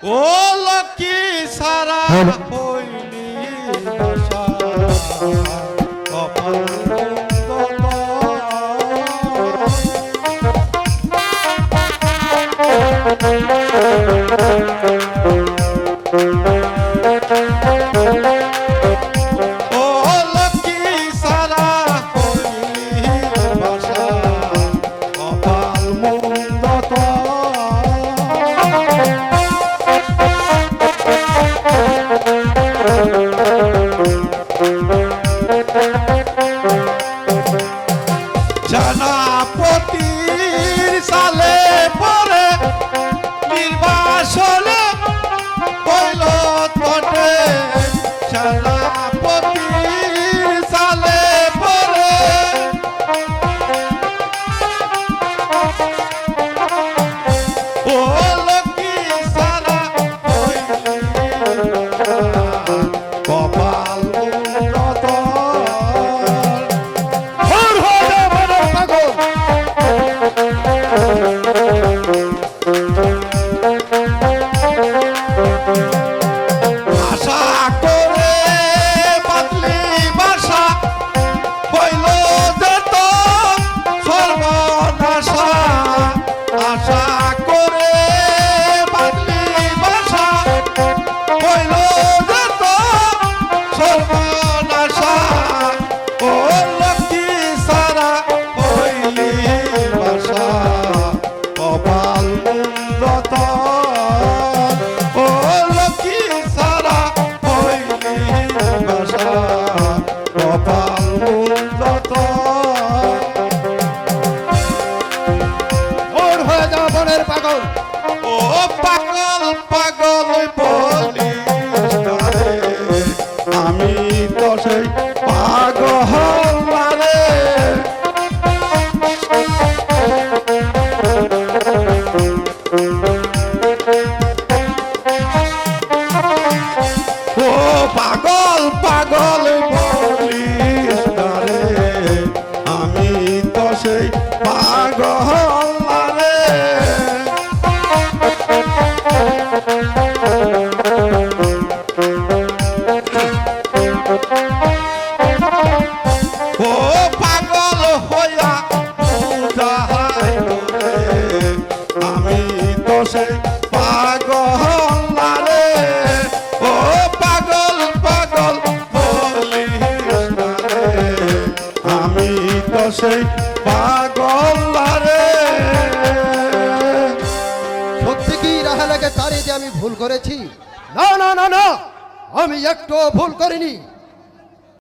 ও লক্ষ্মী সারা হইলি ভাষা কপাল জানাপতির সালে পরে নির্বাসন হইল তটে জানাপতির সালে পরে ও লক্ষ্মী সারা কপাল উন্নত পাগল পাগল বলিস রে আমি তো সেই পাগল রে ও পাগল হইয়া আমি তো সেই পাগল রে ও পাগল পাগল বলিস রে আমি তো সেই পাগল রে সত্যি কি রাহালাকে তাড়িয়ে দিয়ে আমি ভুল করেছি? না না না না, আমি একটু ভুল করিনি।